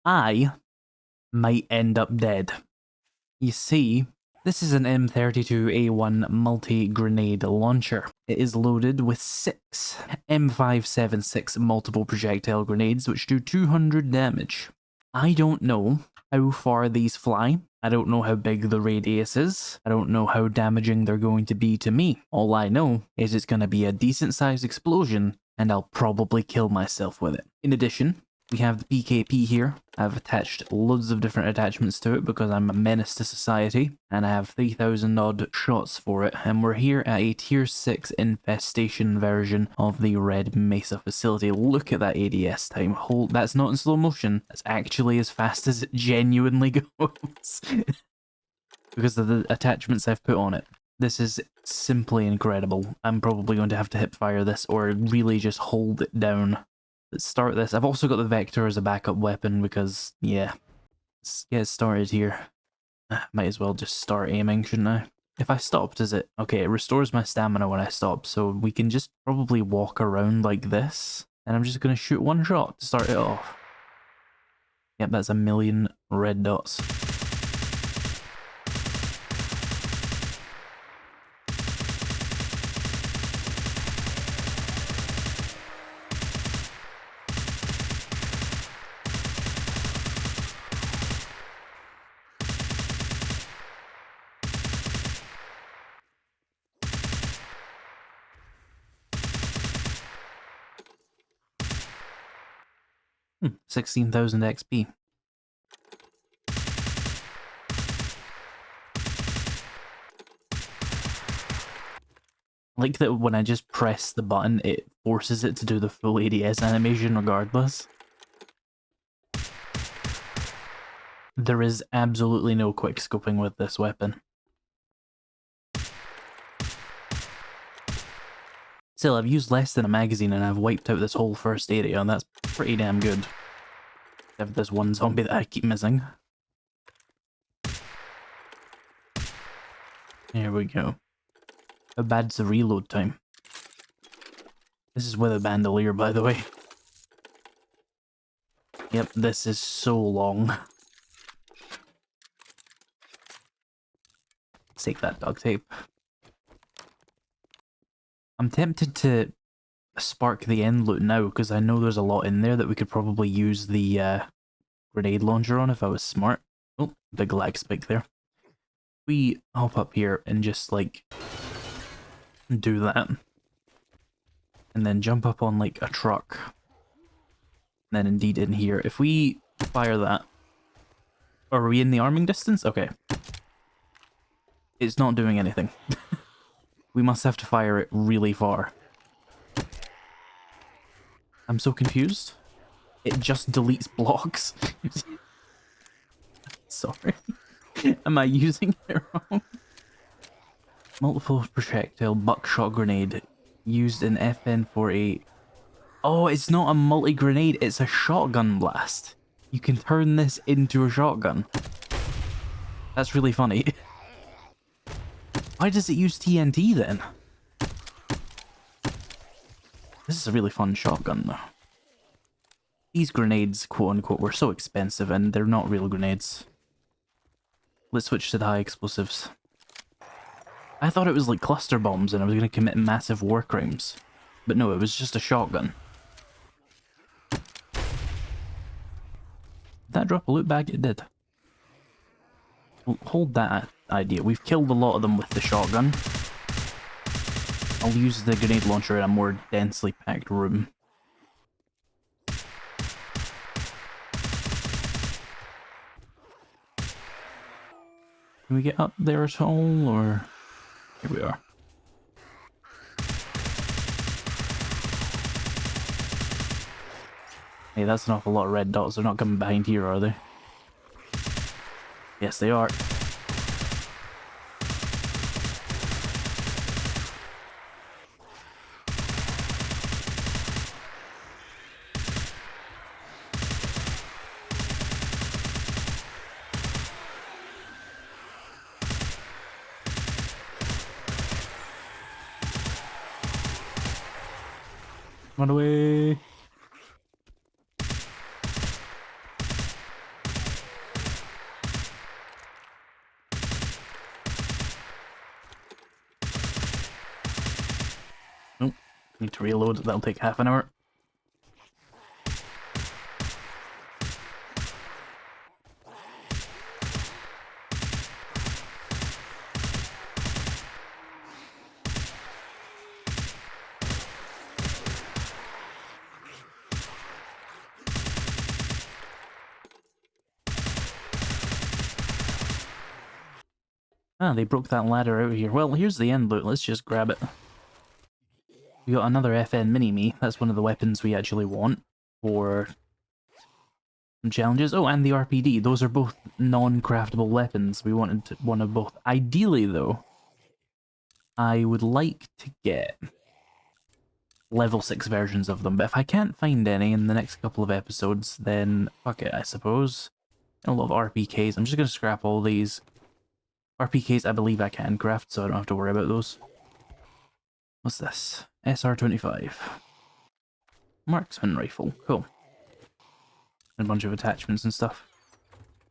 I might end up dead. You see, this is an M32A1 multi-grenade launcher. It is loaded with 6 M576 multiple projectile grenades which do 200 damage. I don't know how far these fly. I don't know how big the radius is. I don't know how damaging they're going to be to me. All I know is it's going to be a decent sized explosion and I'll probably kill myself with it. In addition, we have the PKP here. I've attached loads of different attachments to it because I'm a menace to society, and I have 3,000 odd shots for it, and we're here at a tier 6 infestation version of the Red Mesa facility. Look at that ADS time. That's not in slow motion, that's actually as fast as it genuinely goes. Because of the attachments I've put on it. This is simply incredible. I'm probably going to have to hip fire this or really just hold it down. Let's start this. I've also got the Vector as a backup weapon because, yeah, let's get started here. Might as well just start aiming, shouldn't I? If I stopped, is it? Okay, it restores my stamina when I stop, so we can just probably walk around like this. And I'm just going to shoot one shot to start it off. Yep, that's 1,000,000 red dots. Hmm, 16,000 XP. I like that when I just press the button, it forces it to do the full ADS animation regardless. There is absolutely no quick scoping with this weapon. Still, I've used less than a magazine and I've wiped out this whole first area, and that's pretty damn good. I have this one zombie that I keep missing. Here we go. How bad's the reload time? This is with a bandolier, by the way. Yep, this is so long. Let's take that duct tape. I'm tempted to spark the end loot now, because I know there's a lot in there that we could probably use the grenade launcher on if I was smart. Oh, big lag spike there. We hop up here and just, like, do that. And then jump up on, like, a truck. And then indeed in here. If we fire that... Are we in the arming distance? Okay. It's not doing anything. We must have to fire it really far. I'm so confused. It just deletes blocks. Sorry. Am I using it wrong? Multiple projectile buckshot grenade used in FN48. Oh, it's not a multi-grenade, it's a shotgun blast. You can turn this into a shotgun. That's really funny. Why does it use TNT then? This is a really fun shotgun though. These grenades, quote-unquote, were so expensive and they're not real grenades. Let's switch to the high explosives. I thought it was like cluster bombs and I was going to commit massive war crimes. But no, it was just a shotgun. Did that drop a loot bag? It did. Well, hold that idea. We've killed a lot of them with the shotgun. I'll use the grenade launcher in a more densely packed room. Can we get up there at all, or... Here we are. Hey, that's an awful lot of red dots. They're not coming behind here, are they? Yes, they are. Run away. Need to reload, that'll take half an hour. Ah, they broke that ladder out here. Well, here's the end loot. Let's just grab it. We got another FN Mini-Me. That's one of the weapons we actually want for some challenges. Oh, and the RPD. Those are both non-craftable weapons. We wanted one of both. Ideally, though, I would like to get level 6 versions of them. But if I can't find any in the next couple of episodes, then fuck it, I suppose. A lot of RPKs. I'm just going to scrap all these. RPKs, I believe I can craft, so I don't have to worry about those. What's this? SR-25. Marksman rifle. Cool. And a bunch of attachments and stuff.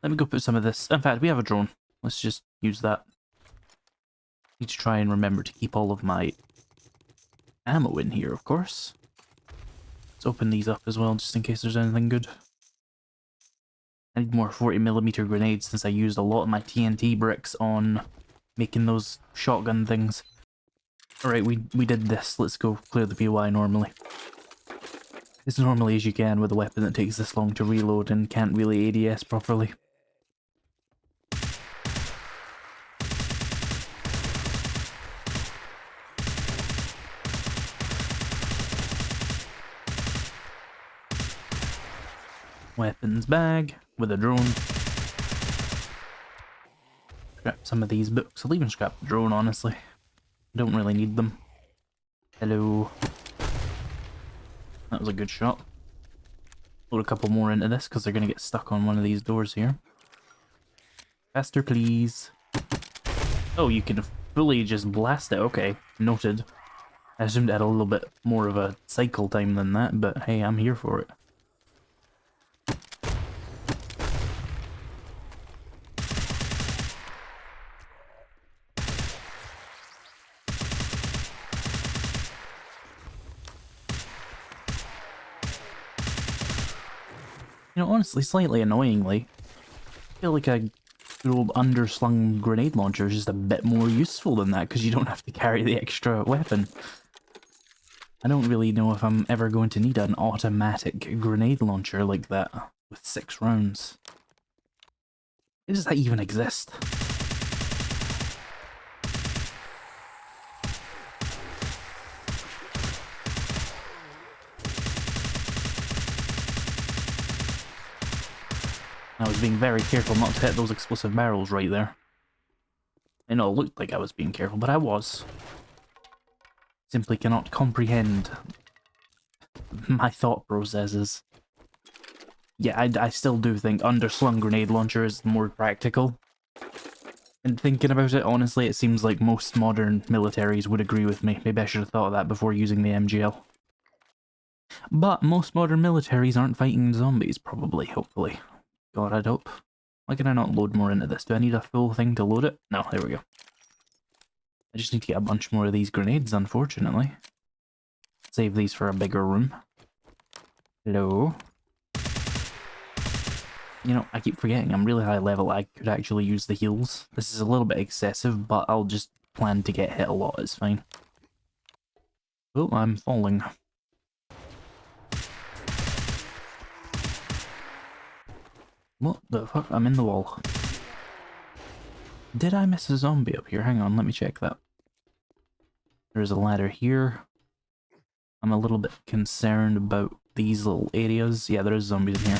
Let me go put some of this. In fact, we have a drone. Let's just use that. Need to try and remember to keep all of my ammo in here, of course. Let's open these up as well, just in case there's anything good. I need more 40mm grenades since I used a lot of my TNT bricks on making those shotgun things. Alright, we did this. Let's go clear the POI normally. As normally as you can with a weapon that takes this long to reload and can't really ADS properly. Weapons bag with a drone. Scrap some of these books. I'll even scrap the drone, honestly. Don't really need them. Hello. That was a good shot. Load a couple more into this because they're going to get stuck on one of these doors here. Faster, please. Oh, you can fully just blast it. Okay, noted. I assumed it had a little bit more of a cycle time than that, but hey, I'm here for it. You know, honestly, slightly annoyingly, I feel like a good old underslung grenade launcher is just a bit more useful than that, because you don't have to carry the extra weapon. I don't really know if I'm ever going to need an automatic grenade launcher like that, with 6 rounds. Does that even exist? I was being very careful not to hit those explosive barrels right there. I know it looked like I was being careful, but I was. Simply cannot comprehend my thought processes. Yeah, I still do think underslung grenade launcher is more practical. And thinking about it, honestly, it seems like most modern militaries would agree with me. Maybe I should have thought of that before using the MGL. But most modern militaries aren't fighting zombies, probably, hopefully. God, I'd hope. Why can I not load more into this? Do I need a full thing to load it? No, there we go. I just need to get a bunch more of these grenades, unfortunately. Save these for a bigger room. Hello? You know, I keep forgetting I'm really high level. I could actually use the heals. This is a little bit excessive, but I'll just plan to get hit a lot. It's fine. Oh, I'm falling. What the fuck? I'm in the wall. Did I miss a zombie up here? Hang on, let me check that. There's a ladder here. I'm a little bit concerned about these little areas. Yeah, there is zombies in here.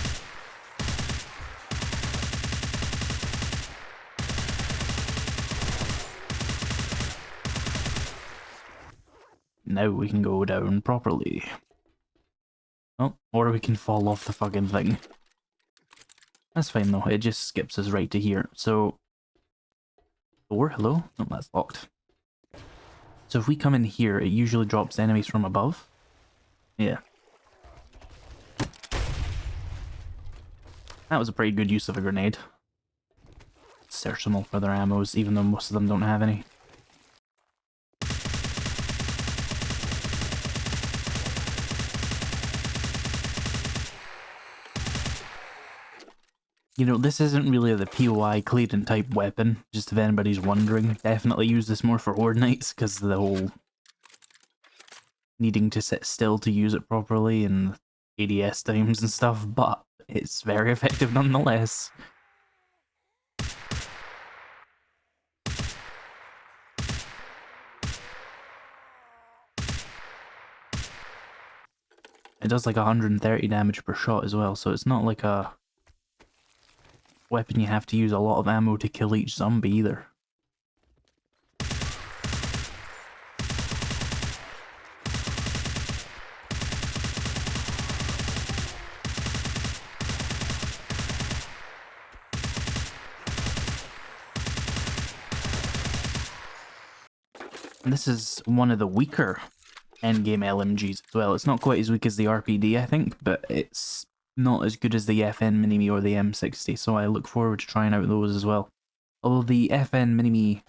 Now we can go down properly. Oh, or we can fall off the fucking thing. That's fine though, it just skips us right to here. So, door, hello? No, that's locked. So if we come in here, it usually drops enemies from above. Yeah. That was a pretty good use of a grenade. Search them all for their ammos, even though most of them don't have any. You know, this isn't really the POI clean type weapon, just if anybody's wondering. Definitely use this more for Horde Nights, because the whole needing to sit still to use it properly and ADS times and stuff, but it's very effective nonetheless. It does like 130 damage per shot as well, so it's not like a weapon you have to use a lot of ammo to kill each zombie either. And this is one of the weaker endgame LMGs as well. It's not quite as weak as the RPD, I think, but it's not as good as the FN Mini-Me or the M60, so I look forward to trying out those as well. Although the FN Mini-Me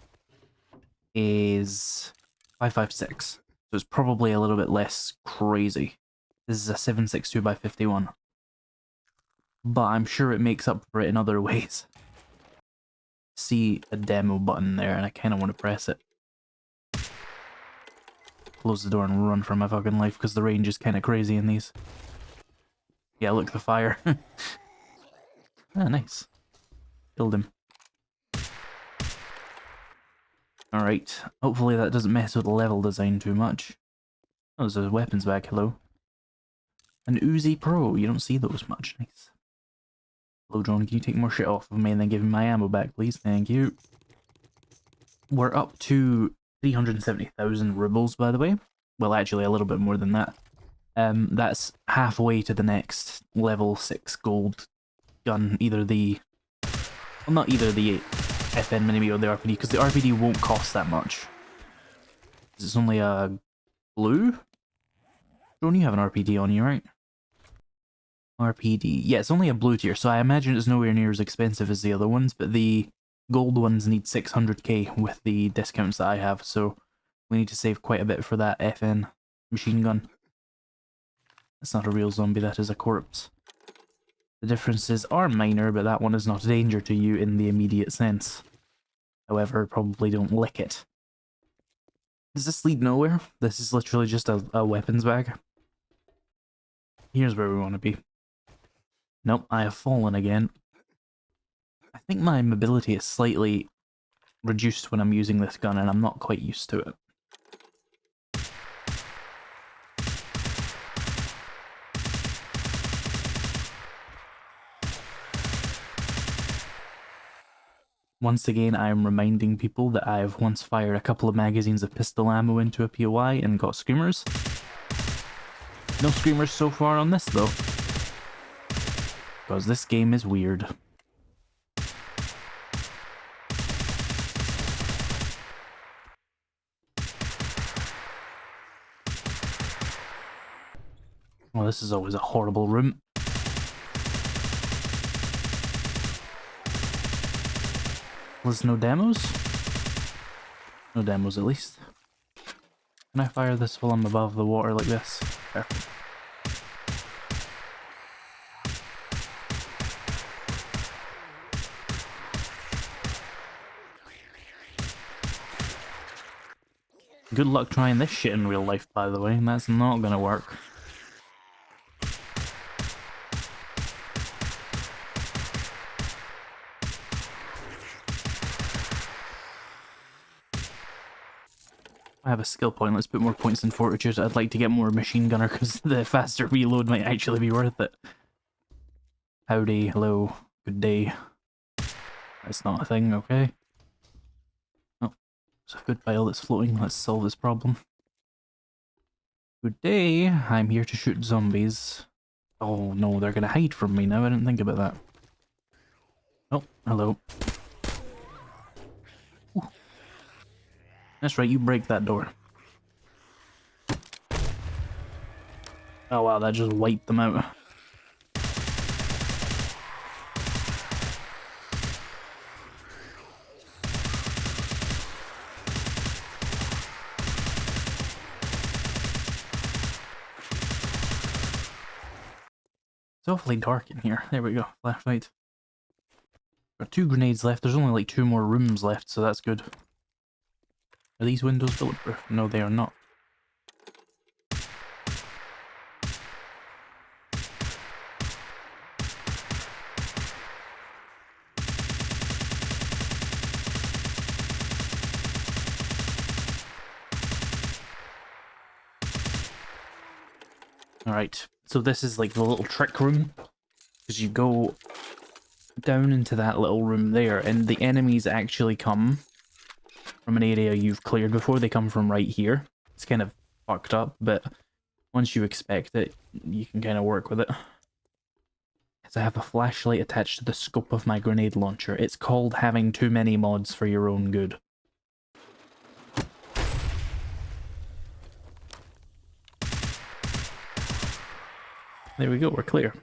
is 556, so it's probably a little bit less crazy. This is a 762x51. But I'm sure it makes up for it in other ways. See a demo button there, and I kind of want to press it. Close the door and run for my fucking life, because the range is kind of crazy in these. Yeah, look, the fire. Ah, nice. Killed him. Alright, hopefully that doesn't mess with the level design too much. Oh, there's a weapons bag, hello. An Uzi Pro, you don't see those much, nice. Hello, drone, can you take more shit off of me and then give me my ammo back, please? Thank you. We're up to 370,000 rubles, by the way. Well, actually, a little bit more than that. That's halfway to the next level 6 gold gun. Either the... Well, not either the FN Mini-Me or the RPD, because the RPD won't cost that much. It's only a blue? Don't you have an RPD on you, right? RPD. Yeah, it's only a blue tier, so I imagine it's nowhere near as expensive as the other ones, but the gold ones need 600k with the discounts that I have, so we need to save quite a bit for that FN machine gun. That's not a real zombie, that is a corpse. The differences are minor, but that one is not a danger to you in the immediate sense. However, probably don't lick it. Does this lead nowhere? This is literally just a weapons bag. Here's where we want to be. Nope, I have fallen again. I think my mobility is slightly reduced when I'm using this gun, and I'm not quite used to it. Once again, I am reminding people that I have once fired a couple of magazines of pistol ammo into a POI and got screamers. No screamers so far on this, though. Because this game is weird. Well, this is always a horrible room. Was no demos? No demos, at least. Can I fire this while I'm above the water like this? Perfect. Good luck trying this shit in real life, by the way. That's not gonna work. I have a skill point, let's put more points in Fortitude. I'd like to get more machine gunner because the faster reload might actually be worth it. Howdy, hello, good day. That's not a thing, okay? Oh, there's a good pile that's floating, let's solve this problem. Good day, I'm here to shoot zombies. Oh no, they're gonna hide from me now, I didn't think about that. Oh, hello. Ooh. That's right, you break that door. Oh wow, that just wiped them out. It's awfully dark in here. There we go, flashlight. Got 2 grenades left. There's only like 2 more rooms left, so that's good. Are these windows bulletproof? No, they are not. Alright, so this is like the little trick room. Because you go down into that little room there, and the enemies actually come from an area you've cleared before. They come from right here. It's kind of fucked up, but once you expect it, you can kind of work with it. Because I have a flashlight attached to the scope of my grenade launcher. It's called having too many mods for your own good. There we go, we're clear.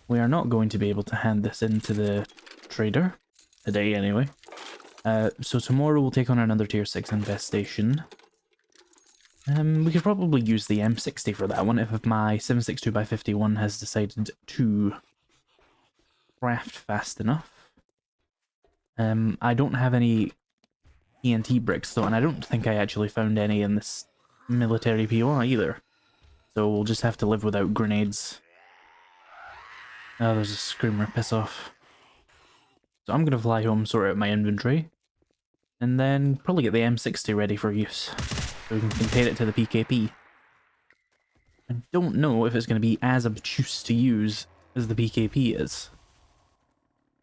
We are not going to be able to hand this in to the trader. Today, anyway. So tomorrow we'll take on another tier 6 infestation. We could probably use the M60 for that one if my 762x51 has decided to craft fast enough. I don't have any TNT bricks though, and I don't think I actually found any in this military POI either. So we'll just have to live without grenades. Oh, there's a screamer, piss off. So I'm gonna fly home, sort out my inventory, and then probably get the M60 ready for use, so we can compare it to the PKP. I don't know if it's going to be as obtuse to use as the PKP is,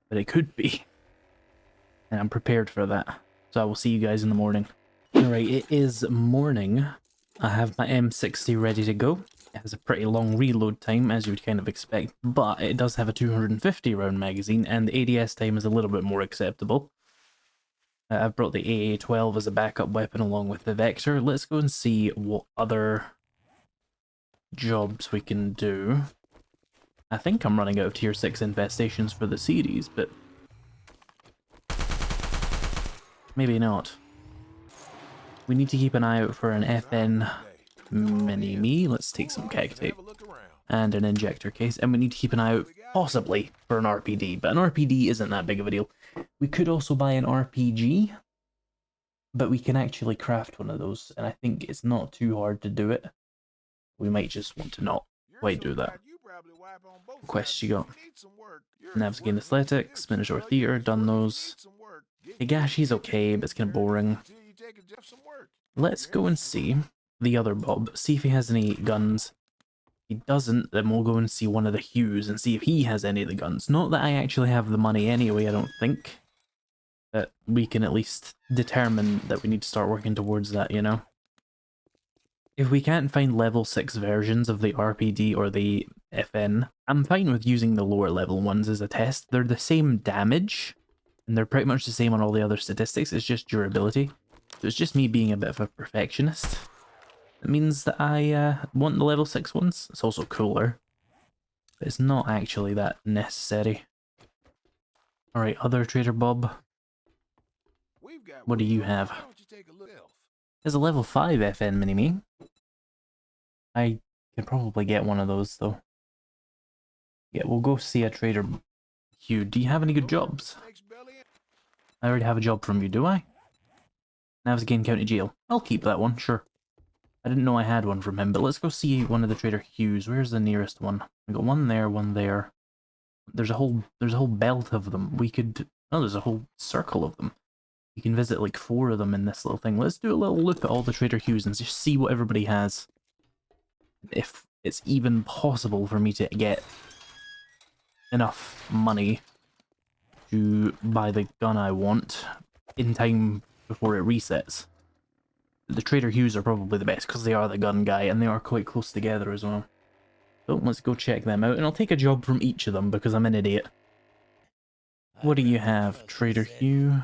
but it could be, and I'm prepared for that. So I will see you guys in the morning. Alright, it is morning. I have my M60 ready to go. It has a pretty long reload time, as you would kind of expect, but it does have a 250 round magazine, and the ADS time is a little bit more acceptable. I've brought the AA-12 as a backup weapon along with the Vector. Let's go and see what other jobs we can do. I think I'm running out of tier 6 infestations for the series, but maybe not. We need to keep an eye out for an FN mini-me. Let's take some keg tape and an injector case, and we need to keep an eye out possibly for an RPD, but an RPD isn't that big of a deal. We could also buy an RPG, but we can actually craft one of those, and I think it's not too hard to do it. We might just want to not quite do that. What quests you got? Navs Gain Athletics, Minotaur Theater, done those. Higashi's okay, but it's kind of boring. Let's go and see the other Bob, see if he has any guns. If he doesn't, then we'll go and see one of the Hughes and see if he has any of the guns. Not that I actually have the money anyway, I don't think. But we can at least determine that we need to start working towards that, you know? If we can't find level 6 versions of the RPD or the FN, I'm fine with using the lower level ones as a test. They're the same damage, and they're pretty much the same on all the other statistics, it's just durability. So it's just me being a bit of a perfectionist. It means that I want the level 6 ones. It's also cooler, but it's not actually that necessary. Alright, other Trader Bob. What do you have? There's a level 5 FN mini-me. I can probably get one of those though. Yeah, we'll go see a Trader Hugh. Do you have any good jobs? I already have a job from you, do I? Navs Gain County Jail. I'll keep that one, sure. I didn't know I had one from him, but let's go see one of the Trader Hughes. Where's the nearest one? We got one there, one there. There's a whole belt of them. We could... Oh, there's a whole circle of them. You can visit like 4 of them in this little thing. Let's do a little loop at all the Trader Hughes and just see what everybody has. If it's even possible for me to get enough money to buy the gun I want in time before it resets. The Trader Hughes are probably the best because they are the gun guy and they are quite close together as well. So let's go check them out, and I'll take a job from each of them because I'm an idiot. What do you have, Trader Hugh?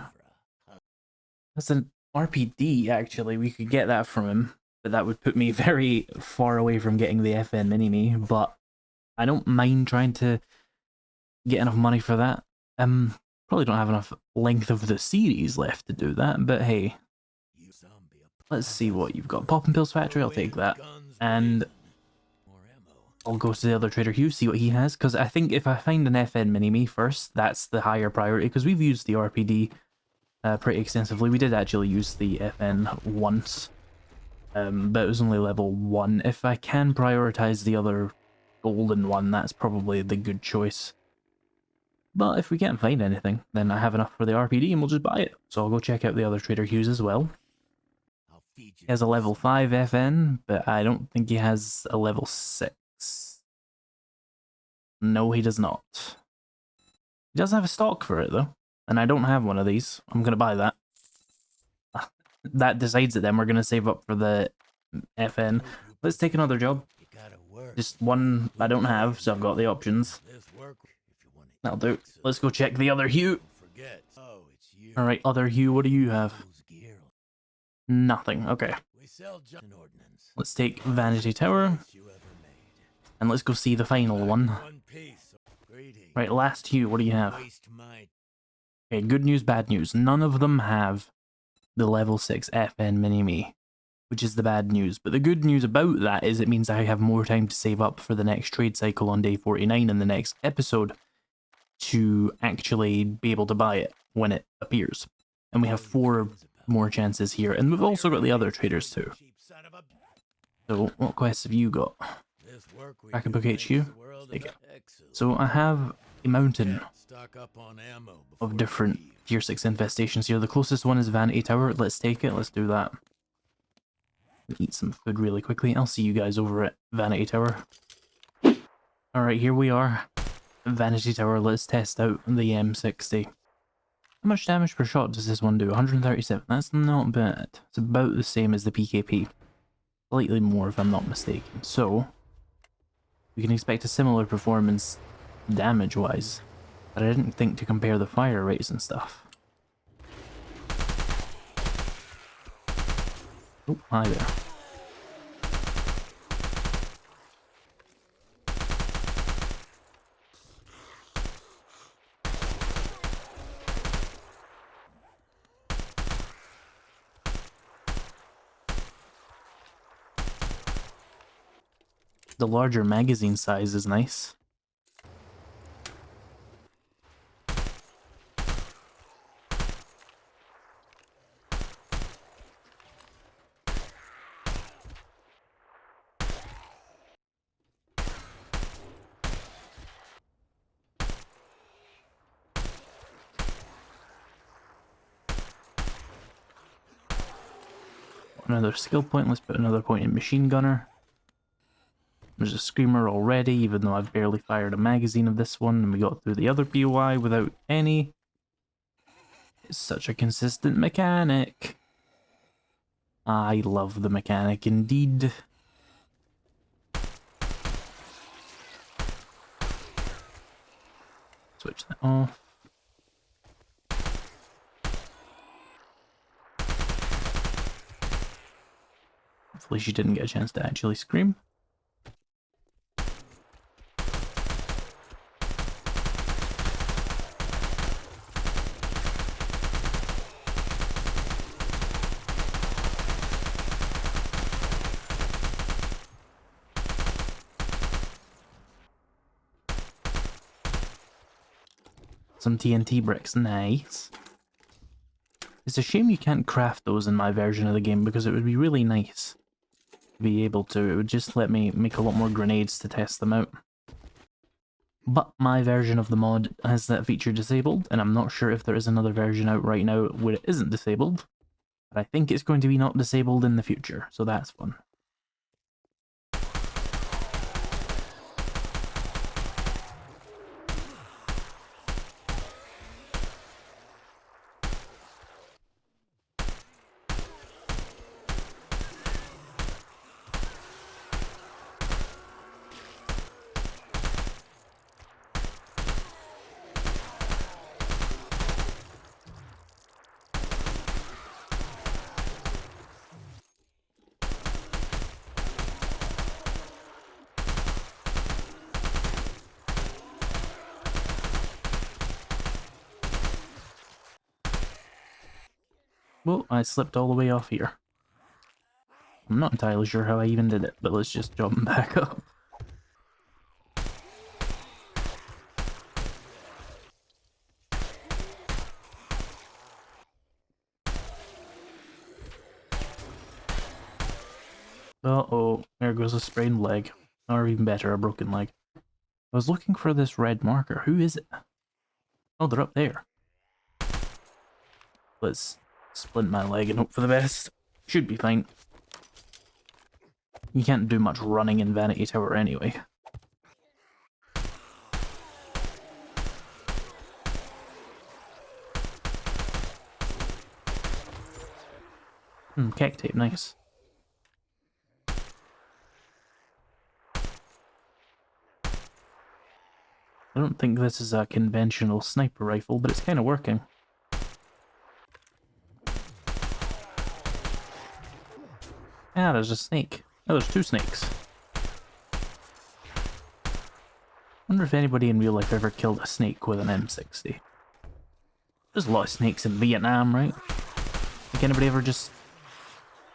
That's an RPD, actually. We could get that from him, but that would put me very far away from getting the FN mini-me, but I don't mind trying to get enough money for that. Probably don't have enough length of the series left to do that, but hey. Let's see what you've got. Poppin' Pills Factory, I'll take that. And I'll go to the other trader Hugh, see what he has, because I think if I find an FN mini-me first, that's the higher priority, because we've used the RPD pretty extensively. We did actually use the FN once, but it was only level 1. If I can prioritize the other golden one, that's probably the good choice. But if we can't find anything, then I have enough for the RPD and we'll just buy it. So I'll go check out the other trader Hughes as well. He has a level 5 FN, but I don't think he has a level 6. No, he does not. He does have a stock for it, though. And I don't have one of these. I'm going to buy that. That decides it then. We're going to save up for the FN. Let's take another job. Just one I don't have, so I've got the options. That'll do. Let's go check the other Hugh. Alright, other Hugh, what do you have? Nothing. Okay. Let's take Vanity Tower. And let's go see the final one. Right, last Hugh, what do you have? Okay, good news, bad news. None of them have the level 6 FN mini-me, which is the bad news. But the good news about that is it means I have more time to save up for the next trade cycle on day 49 in the next episode to actually be able to buy it when it appears. And we have 4 more chances here. And we've also got the other traders too. So, what quests have you got? Parkour-Perk HQ? Take it. So, I have a mountain of different tier 6 infestations here. The closest one is Vanity Tower. Let's take it. Let's do that. Eat some food really quickly. I'll see you guys over at Vanity Tower. Alright, here we are. Vanity Tower. Let's test out the M60. How much damage per shot does this one do? 137. That's not bad. It's about the same as the PKP. Slightly more if I'm not mistaken. So, we can expect a similar performance damage-wise. But I didn't think to compare the fire rates and stuff. Oh, hi there. The larger magazine size is nice. Another skill point. Let's put another point in machine gunner. There's a screamer already, even though I've barely fired a magazine of this one, and we got through the other POI without any. It's such a consistent mechanic. I love the mechanic indeed. Switch that off. Hopefully she didn't get a chance to actually scream. Some TNT bricks, nice. It's a shame you can't craft those in my version of the game because it would be really nice to be able to. It would just let me make a lot more grenades to test them out. But my version of the mod has that feature disabled, and I'm not sure if there is another version out right now where it isn't disabled. But I think it's going to be not disabled in the future, so that's fun. Well, I slipped all the way off here. I'm not entirely sure how I even did it, but let's just jump back up. Uh-oh, there goes a sprained leg. Or even better, a broken leg. I was looking for this red marker. Who is it? Oh, they're up there. Let's splint my leg and hope for the best. Should be fine. You can't do much running in Vanity Tower anyway. Keg tape, nice. I don't think this is a conventional sniper rifle, but it's kind of working. Ah, there's a snake. Oh, there's two snakes. Wonder if anybody in real life ever killed a snake with an M60. There's a lot of snakes in Vietnam, right? Think anybody ever just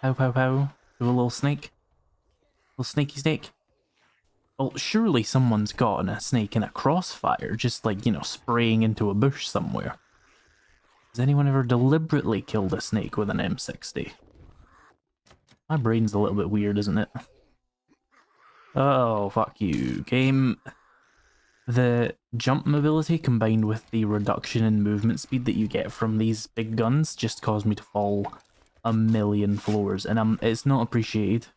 pow pow pow to a little snake? Little snaky snake? Well, surely someone's gotten a snake in a crossfire, just like, you know, spraying into a bush somewhere. Has anyone ever deliberately killed a snake with an M60? My brain's a little bit weird, isn't it? Oh, fuck you, game. The jump mobility combined with the reduction in movement speed that you get from these big guns just caused me to fall a million floors, and it's not appreciated.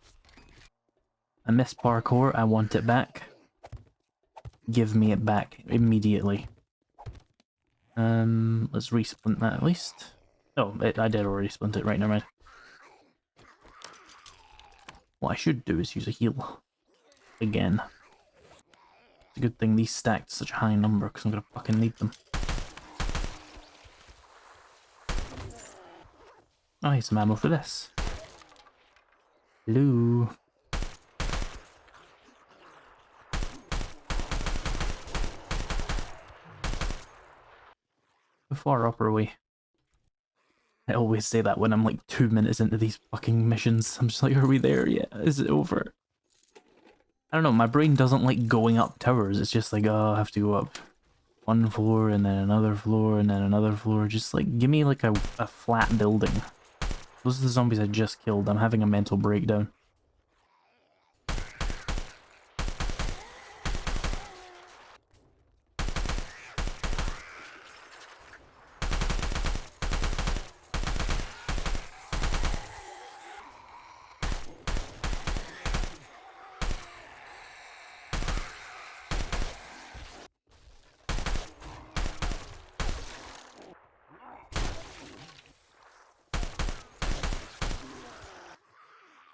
I miss parkour, I want it back. Give me it back immediately. Let's resplint that at least. Oh, I did already splint it, right, never mind. What I should do is use a heal. Again. It's a good thing these stacked such a high number, because I'm gonna fucking need them. Oh, I need some ammo for this. Hello. How far up are we? I always say that when I'm like 2 minutes into these fucking missions. I'm just like, are we there yet? Is it over? I don't know, my brain doesn't like going up towers. It's just like, oh, I have to go up one floor and then another floor and then another floor. Just like, give me like a flat building. Those are the zombies I just killed. I'm having a mental breakdown.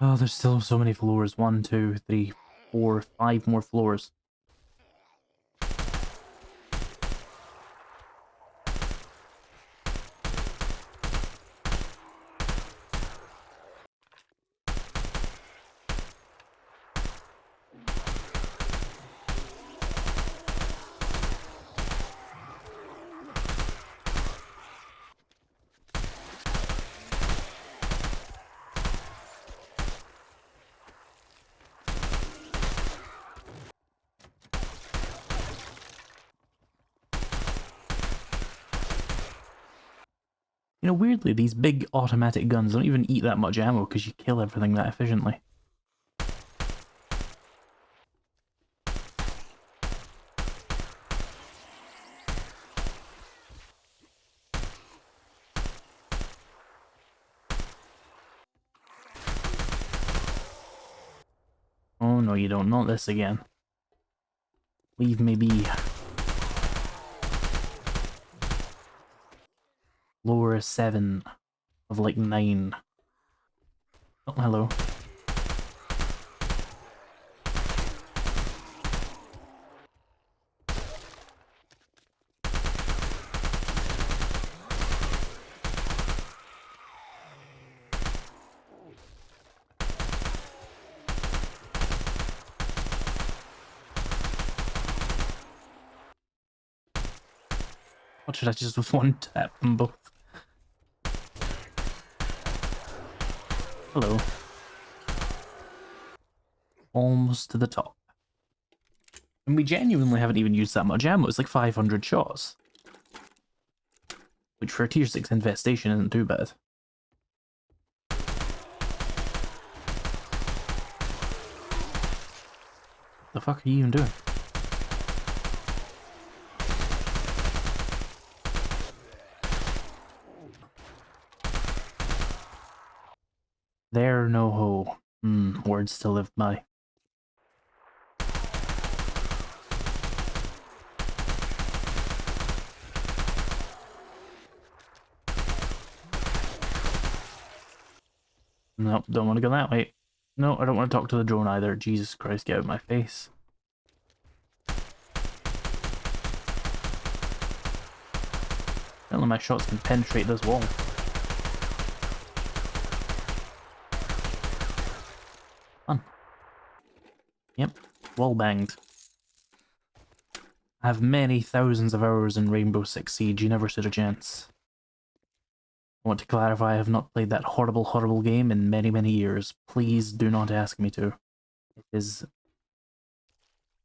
Oh, there's still so many floors. 1, 2, 3, 4, 5 more floors. You know, weirdly, these big automatic guns don't even eat that much ammo because you kill everything that efficiently. Oh no, you don't. Not this again. Leave me be. Floor 7 of like 9. Oh, hello. What should I just one tap them both? Hello. Almost to the top. And we genuinely haven't even used that much ammo. It's like 500 shots. Which for a tier 6 infestation isn't too bad. The fuck are you even doing? There no ho. Words to live by. Nope, don't want to go that way. No, I don't want to talk to the drone either. Jesus Christ, get out of my face. Apparently my shots can penetrate this wall. Fun. Yep, wall banged. I have many thousands of hours in Rainbow Six Siege, you never stood a chance. I want to clarify I have not played that horrible, horrible game in many, many years. Please do not ask me to. It is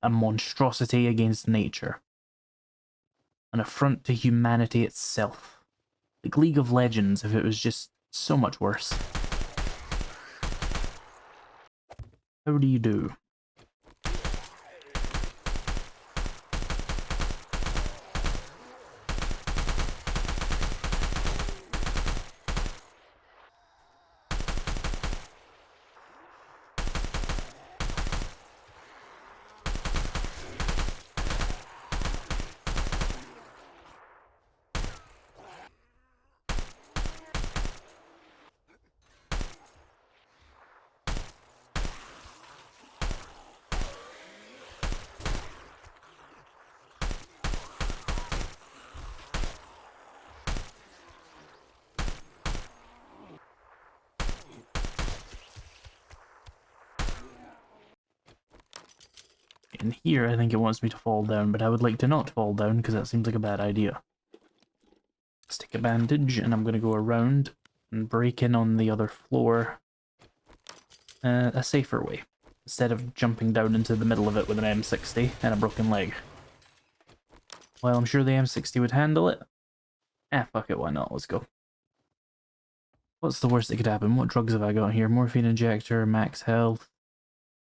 a monstrosity against nature. An affront to humanity itself. Like League of Legends if it was just so much worse. How do you do? In here, I think it wants me to fall down, but I would like to not fall down because that seems like a bad idea. Stick a bandage, and I'm going to go around and break in on the other floor a safer way, instead of jumping down into the middle of it with an M60 and a broken leg. Well, I'm sure the M60 would handle it. Fuck it, why not? Let's go. What's the worst that could happen? What drugs have I got here? Morphine injector, max health.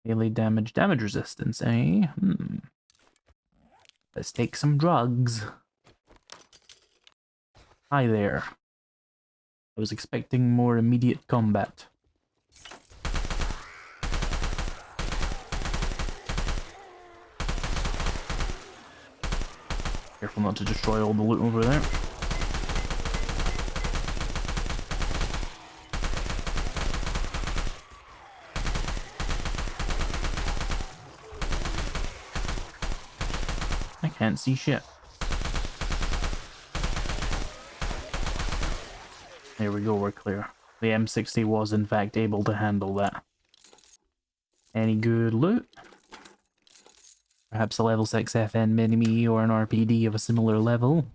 Daily damage resistance, eh? Let's take some drugs. Hi there. I was expecting more immediate combat. Careful not to destroy all the loot over there. I can't see shit. There we go, we're clear. The M60 was in fact able to handle that. Any good loot? Perhaps a level 6 FN mini-me or an RPD of a similar level?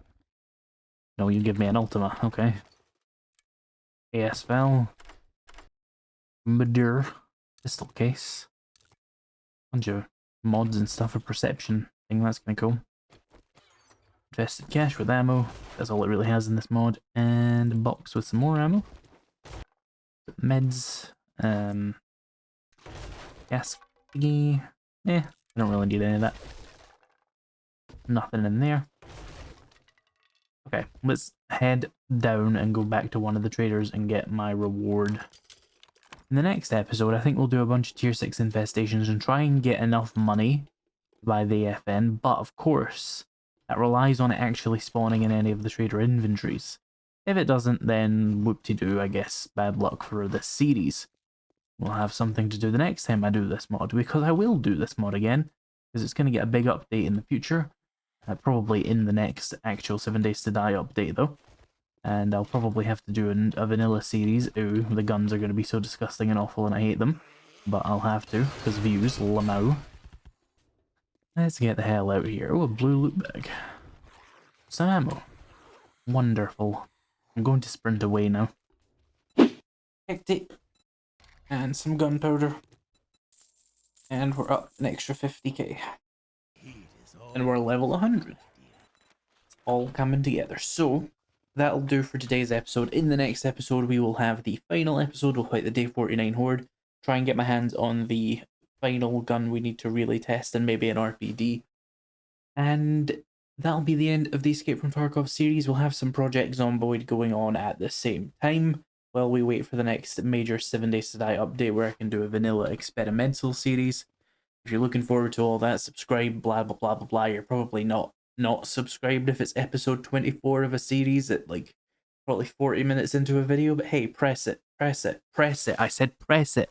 No, you give me an Ultima, okay. ASFL. Madur. Pistol case. Bunch of mods and stuff for perception. I think that's kinda cool. Invested cash with ammo. That's all it really has in this mod. And a box with some more ammo. Meds. Gas thingy. I don't really need any of that. Nothing in there. Okay, let's head down and go back to one of the traders and get my reward. In the next episode, I think we'll do a bunch of tier 6 infestations and try and get enough money by the FN, but of course, that relies on it actually spawning in any of the trader inventories. If it doesn't, then whoop-de-doo, I guess, bad luck for this series. We'll have something to do the next time I do this mod, because I will do this mod again, because it's going to get a big update in the future. Probably in the next actual 7 Days to Die update, though. And I'll probably have to do a vanilla series. Ooh, the guns are going to be so disgusting and awful and I hate them. But I'll have to, because views, lamo. Let's get the hell out of here. Oh, a blue loot bag. Some ammo. Wonderful. I'm going to sprint away now. Picked it. And some gunpowder. And we're up an extra 50k. And we're level 100. It's all coming together. So, that'll do for today's episode. In the next episode, we will have the final episode. We'll fight the Day 49 Horde. Try and get my hands on the final gun we need to really test, and maybe an RPD. And that'll be the end of the Escape from Tarkov series. We'll have some Project Zomboid going on at the same time while we wait for the next major 7 Days to Die update where I can do a vanilla experimental series. If you're looking forward to all that, subscribe, blah, blah, blah, blah, blah. You're probably not subscribed if it's episode 24 of a series at like probably 40 minutes into a video, but hey, press it, press it, press it. I said press it.